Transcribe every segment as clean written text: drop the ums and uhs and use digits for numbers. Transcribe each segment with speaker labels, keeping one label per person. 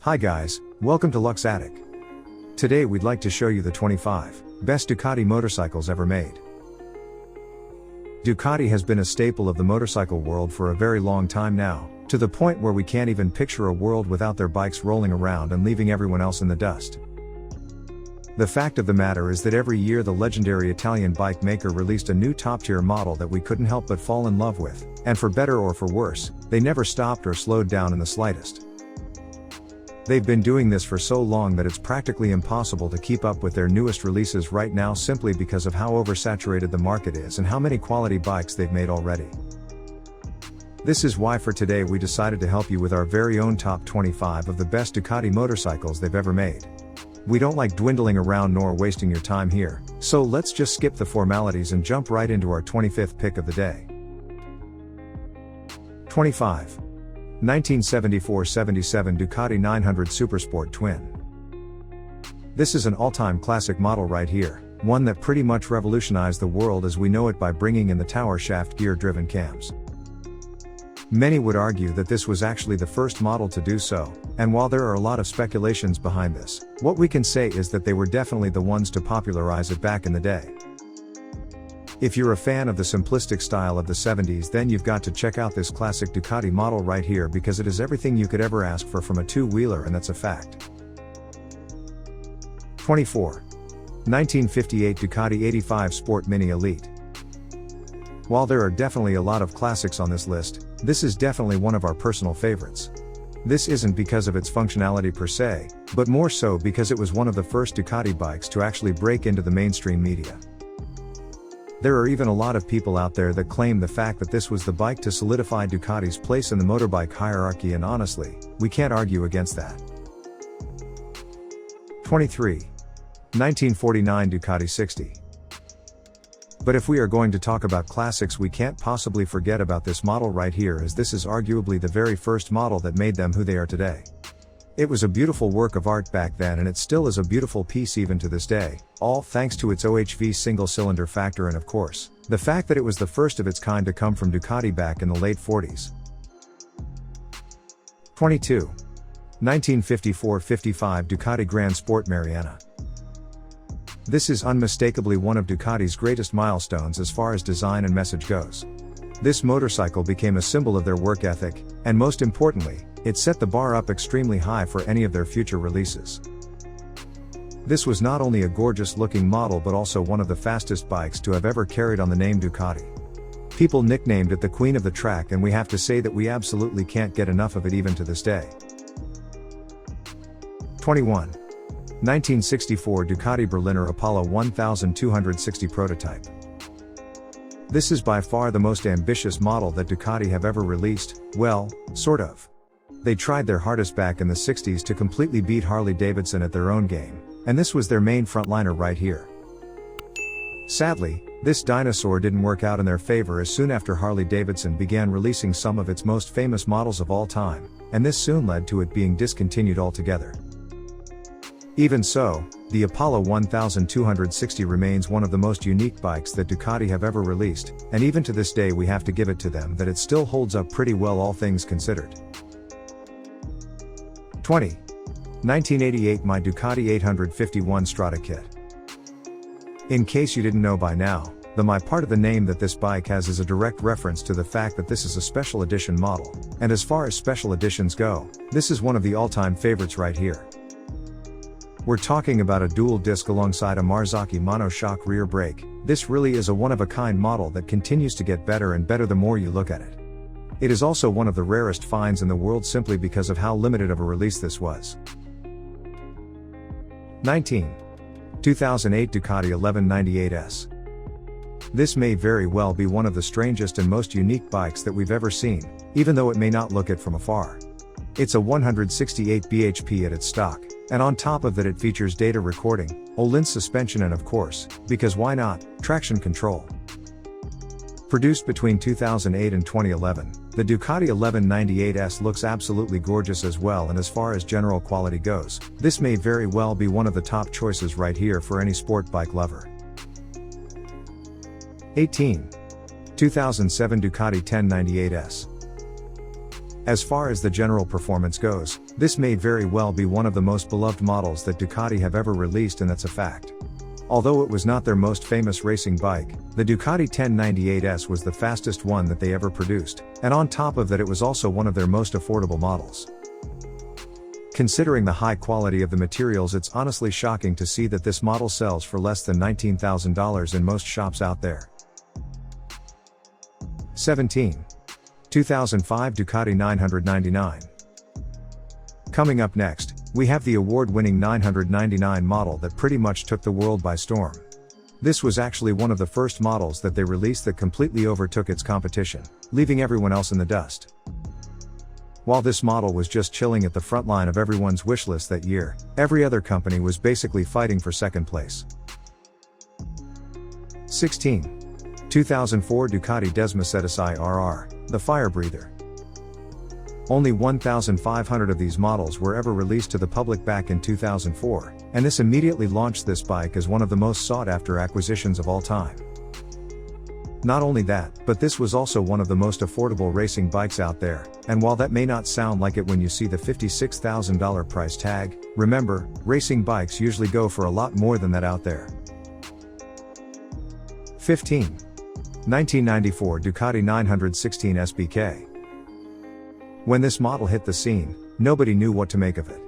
Speaker 1: Hi guys, welcome to Lux Attic. Today we'd like to show you the 25 best Ducati motorcycles ever made. Ducati has been a staple of the motorcycle world for a very long time now, to the point where we can't even picture a world without their bikes rolling around and leaving everyone else in the dust. The fact of the matter is that every year the legendary Italian bike maker released a new top-tier model that we couldn't help but fall in love with, and for better or for worse, they never stopped or slowed down in the slightest. They've been doing this for so long that it's practically impossible to keep up with their newest releases right now simply because of how oversaturated the market is and how many quality bikes they've made already. This is why for today we decided to help you with our very own top 25 of the best Ducati motorcycles they've ever made. We don't like dwindling around nor wasting your time here, so let's just skip the formalities and jump right into our 25th pick of the day. 25. 1974-77 Ducati 900 Supersport Twin. This is an all-time classic model right here, one that pretty much revolutionized the world as we know it by bringing in the tower shaft gear-driven cams. Many would argue that this was actually the first model to do so, and while there are a lot of speculations behind this, what we can say is that they were definitely the ones to popularize it back in the day. If you're a fan of the simplistic style of the 70s, then you've got to check out this classic Ducati model right here because it is everything you could ever ask for from a two-wheeler, and that's a fact. 24. 1958 Ducati 85 Sport Mini Elite. While there are definitely a lot of classics on this list, this is definitely one of our personal favorites. This isn't because of its functionality per se, but more so because it was one of the first Ducati bikes to actually break into the mainstream media. There are even a lot of people out there that claim the fact that this was the bike to solidify Ducati's place in the motorbike hierarchy, and honestly, we can't argue against that. 23. 1949 Ducati 60. But if we are going to talk about classics, we can't possibly forget about this model right here, as this is arguably the very first model that made them who they are today. It was a beautiful work of art back then, and it still is a beautiful piece even to this day, all thanks to its OHV single-cylinder factor and of course, the fact that it was the first of its kind to come from Ducati back in the late 40s. 22. 1954-55 Ducati Gran Sport Marianna. This is unmistakably one of Ducati's greatest milestones as far as design and message goes. This motorcycle became a symbol of their work ethic, and most importantly, it set the bar up extremely high for any of their future releases. This was not only a gorgeous looking model but also one of the fastest bikes to have ever carried on the name Ducati. People nicknamed it the Queen of the Track, and we have to say that we absolutely can't get enough of it even to this day. 21. 1964 Ducati Berliner Apollo 1260 prototype. This is by far the most ambitious model that Ducati have ever released, well, sort of. They tried their hardest back in the 60s to completely beat Harley-Davidson at their own game, and this was their main frontliner right here. Sadly, this dinosaur didn't work out in their favor as soon after Harley-Davidson began releasing some of its most famous models of all time, and this soon led to it being discontinued altogether. Even so, the Apollo 1260 remains one of the most unique bikes that Ducati have ever released, and even to this day we have to give it to them that it still holds up pretty well, all things considered. 20. 1988 MY Ducati 851 Strada kit. In case you didn't know by now, the MY part of the name that this bike has is a direct reference to the fact that this is a special edition model, and as far as special editions go, this is one of the all-time favorites right here. We're talking about a dual disc alongside a Marzocchi monoshock rear brake. This really is a one-of-a-kind model that continues to get better and better the more you look at it. It is also one of the rarest finds in the world simply because of how limited of a release this was. 19. 2008 Ducati 1198S. This may very well be one of the strangest and most unique bikes that we've ever seen, even though it may not look it from afar. It's a 168 bhp at its stock, and on top of that it features data recording, Öhlins suspension and of course, because why not, traction control. Produced between 2008 and 2011, the Ducati 1198S looks absolutely gorgeous as well, and as far as general quality goes, this may very well be one of the top choices right here for any sport bike lover. 18. 2007 Ducati 1098S. As far as the general performance goes, this may very well be one of the most beloved models that Ducati have ever released, and that's a fact. Although it was not their most famous racing bike, the Ducati 1098S was the fastest one that they ever produced, and on top of that it was also one of their most affordable models. Considering the high quality of the materials, it's honestly shocking to see that this model sells for less than $19,000 in most shops out there. 17. 2005 Ducati 999. Coming up next, we have the award-winning 999 model that pretty much took the world by storm. This was actually one of the first models that they released that completely overtook its competition, leaving everyone else in the dust. While this model was just chilling at the front line of everyone's wish list that year, every other company was basically fighting for second place. 16. 2004 Ducati Desmosedici RR, the Firebreather. Only 1,500 of these models were ever released to the public back in 2004, and this immediately launched this bike as one of the most sought-after acquisitions of all time. Not only that, but this was also one of the most affordable racing bikes out there, and while that may not sound like it when you see the $56,000 price tag, remember, racing bikes usually go for a lot more than that out there. 15. 1994 Ducati 916 SBK. When this model hit the scene, nobody knew what to make of it.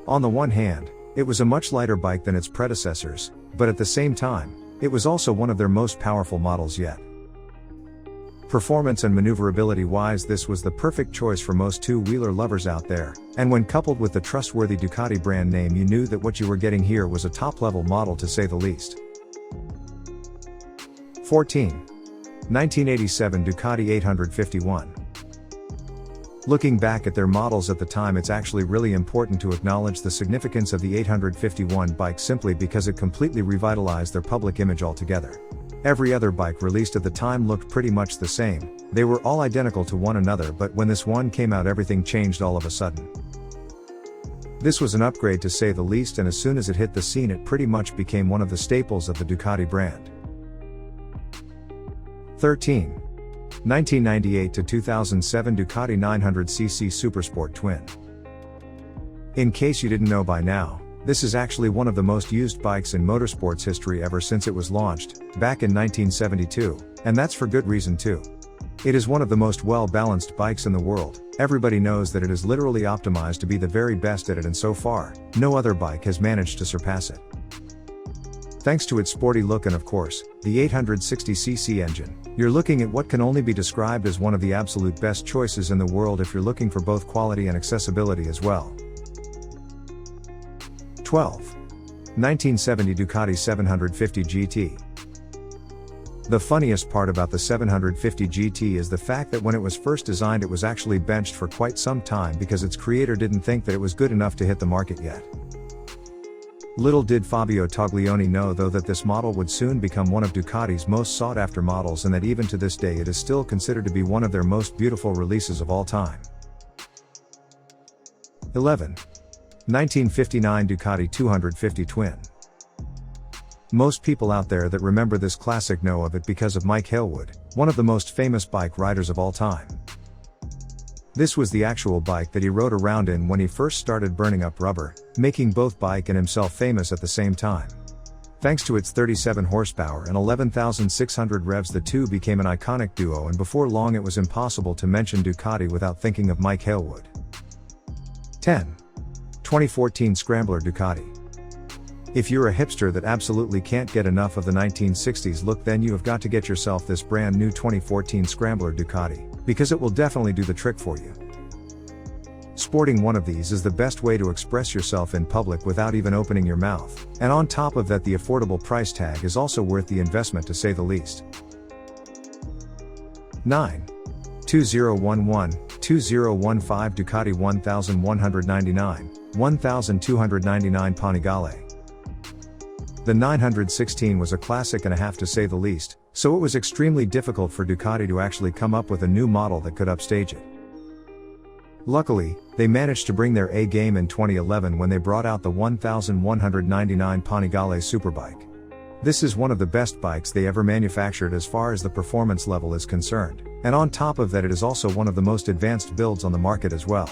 Speaker 1: On the one hand, it was a much lighter bike than its predecessors, but at the same time, it was also one of their most powerful models yet. Performance and maneuverability wise, this was the perfect choice for most two-wheeler lovers out there, and when coupled with the trustworthy Ducati brand name, you knew that what you were getting here was a top-level model to say the least. 14. 1987 Ducati 851. Looking back at their models at the time, it's actually really important to acknowledge the significance of the 851 bike simply because it completely revitalized their public image altogether. Every other bike released at the time looked pretty much the same, they were all identical to one another, but when this one came out everything changed all of a sudden. This was an upgrade to say the least, and as soon as it hit the scene it pretty much became one of the staples of the Ducati brand. 13. 1998 to 2007 Ducati 900cc Supersport Twin. In case you didn't know by now, this is actually one of the most used bikes in motorsports history ever since it was launched, back in 1972, and that's for good reason too. It is one of the most well-balanced bikes in the world, everybody knows that it is literally optimized to be the very best at it, and so far, no other bike has managed to surpass it. Thanks to its sporty look and of course, the 860cc engine, you're looking at what can only be described as one of the absolute best choices in the world if you're looking for both quality and accessibility as well. 12. 1970 Ducati 750 GT. The funniest part about the 750 GT is the fact that when it was first designed it was actually benched for quite some time because its creator didn't think that it was good enough to hit the market yet. Little did Fabio Toglioni know though that this model would soon become one of Ducati's most sought-after models, and that even to this day it is still considered to be one of their most beautiful releases of all time. 11. 1959 Ducati 250 Twin. Most people out there that remember this classic know of it because of Mike Hailwood, one of the most famous bike riders of all time. This was the actual bike that he rode around in when he first started burning up rubber, making both bike and himself famous at the same time. Thanks to its 37 horsepower and 11,600 revs, the two became an iconic duo, and before long it was impossible to mention Ducati without thinking of Mike Hailwood. 10. 2014 Scrambler Ducati. If you're a hipster that absolutely can't get enough of the 1960s look, then you have got to get yourself this brand new 2014 Scrambler Ducati, because it will definitely do the trick for you. Sporting one of these is the best way to express yourself in public without even opening your mouth, and on top of that the affordable price tag is also worth the investment to say the least. 9. 2011-2015 Ducati 1199, 1299 Panigale. The 916 was a classic and a half to say the least, so it was extremely difficult for Ducati to actually come up with a new model that could upstage it. Luckily, they managed to bring their A game in 2011 when they brought out the 1199 Panigale Superbike. This is one of the best bikes they ever manufactured as far as the performance level is concerned, and on top of that it is also one of the most advanced builds on the market as well.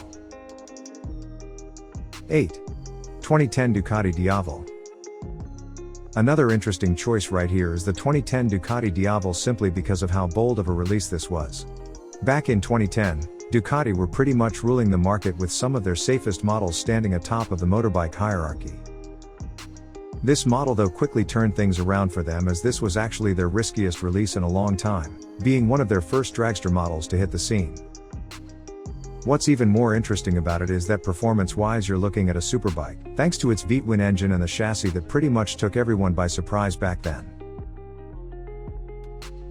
Speaker 1: 8. 2010 Ducati Diavel. Another interesting choice right here is the 2010 Ducati Diavel simply because of how bold of a release this was. Back in 2010, Ducati were pretty much ruling the market with some of their safest models standing atop of the motorbike hierarchy. This model though quickly turned things around for them, as this was actually their riskiest release in a long time, being one of their first dragster models to hit the scene. What's even more interesting about it is that performance-wise you're looking at a superbike, thanks to its V-twin engine and the chassis that pretty much took everyone by surprise back then.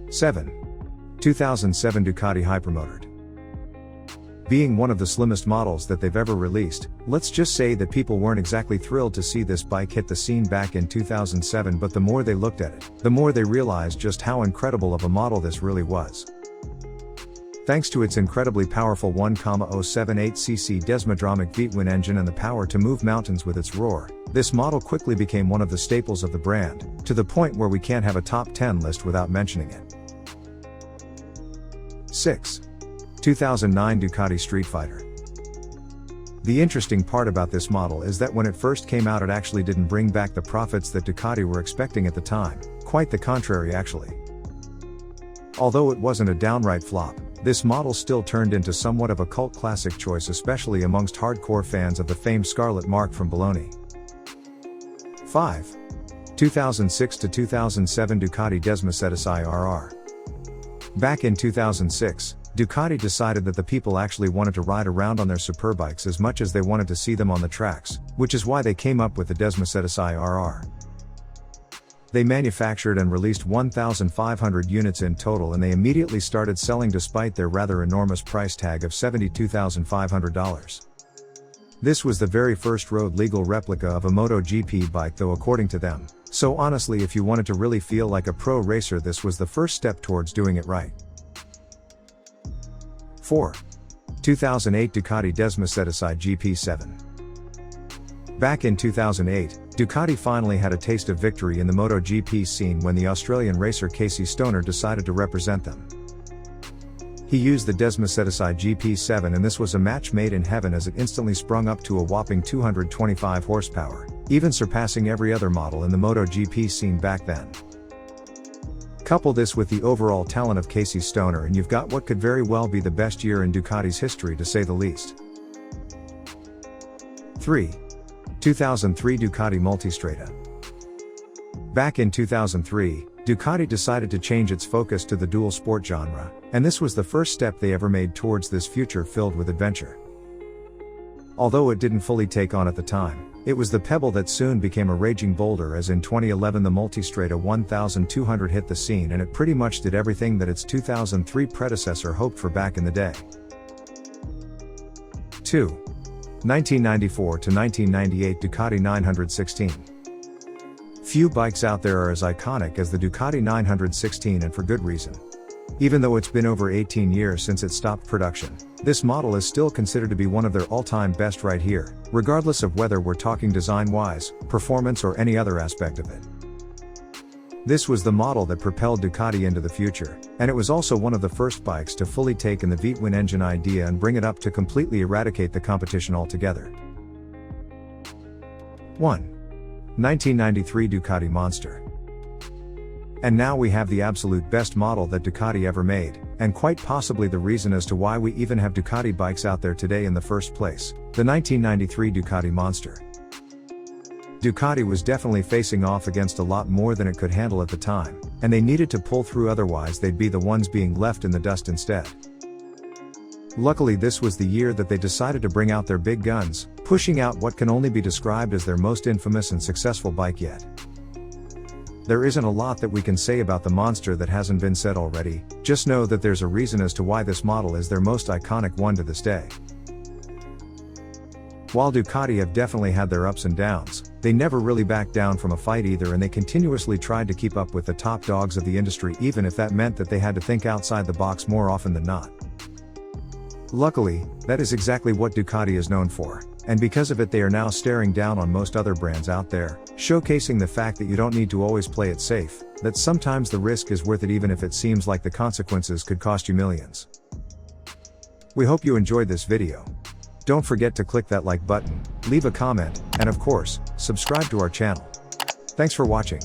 Speaker 1: 7. 2007 Ducati Hypermotard. Being one of the slimmest models that they've ever released, let's just say that people weren't exactly thrilled to see this bike hit the scene back in 2007, but the more they looked at it, the more they realized just how incredible of a model this really was. Thanks to its incredibly powerful 1.078cc Desmosedici V-twin engine and the power to move mountains with its roar, this model quickly became one of the staples of the brand, to the point where we can't have a top 10 list without mentioning it. 6. 2009 Ducati Streetfighter. The interesting part about this model is that when it first came out it actually didn't bring back the profits that Ducati were expecting at the time, quite the contrary actually. Although it wasn't a downright flop, this model still turned into somewhat of a cult classic choice, especially amongst hardcore fans of the famed Scarlet Mark from Bologna. 5. 2006 to 2007 Ducati Desmosedici RR. Back in 2006, Ducati decided that the people actually wanted to ride around on their superbikes as much as they wanted to see them on the tracks, which is why they came up with the Desmosedici RR. They manufactured and released 1,500 units in total, and they immediately started selling despite their rather enormous price tag of $72,500. This was the very first road legal replica of a MotoGP bike though, according to them, so honestly if you wanted to really feel like a pro racer, this was the first step towards doing it right. 4. 2008 Ducati Desmosedici GP7. Back in 2008, Ducati finally had a taste of victory in the MotoGP scene when the Australian racer Casey Stoner decided to represent them. He used the Desmosedici GP7 and this was a match made in heaven, as it instantly sprung up to a whopping 225 horsepower, even surpassing every other model in the MotoGP scene back then. Couple this with the overall talent of Casey Stoner and you've got what could very well be the best year in Ducati's history, to say the least. 3. 2003 Ducati Multistrada. Back in 2003, Ducati decided to change its focus to the dual sport genre, and this was the first step they ever made towards this future filled with adventure. Although it didn't fully take on at the time, it was the pebble that soon became a raging boulder, as in 2011 the Multistrada 1200 hit the scene and it pretty much did everything that its 2003 predecessor hoped for back in the day. 2. 1994 to 1998 Ducati 916. Few bikes out there are as iconic as the Ducati 916, and for good reason. Even though it's been over 18 years since it stopped production, this model is still considered to be one of their all-time best right here, regardless of whether we're talking design-wise, performance or any other aspect of it. This was the model that propelled Ducati into the future, and it was also one of the first bikes to fully take in the V-twin engine idea and bring it up to completely eradicate the competition altogether. 1. 1993 Ducati Monster. And now we have the absolute best model that Ducati ever made, and quite possibly the reason as to why we even have Ducati bikes out there today in the first place, the 1993 Ducati Monster. Ducati was definitely facing off against a lot more than it could handle at the time, and they needed to pull through, otherwise they'd be the ones being left in the dust instead. Luckily this was the year that they decided to bring out their big guns, pushing out what can only be described as their most infamous and successful bike yet. There isn't a lot that we can say about the Monster that hasn't been said already, just know that there's a reason as to why this model is their most iconic one to this day. While Ducati have definitely had their ups and downs, they never really backed down from a fight either, and they continuously tried to keep up with the top dogs of the industry, even if that meant that they had to think outside the box more often than not. Luckily, that is exactly what Ducati is known for, And because of it they are now staring down on most other brands out there, showcasing the fact that you don't need to always play it safe, that sometimes the risk is worth it even if it seems like the consequences could cost you millions. We hope you enjoyed this video. Don't forget to click that like button, leave a comment, and of course, subscribe to our channel. Thanks for watching.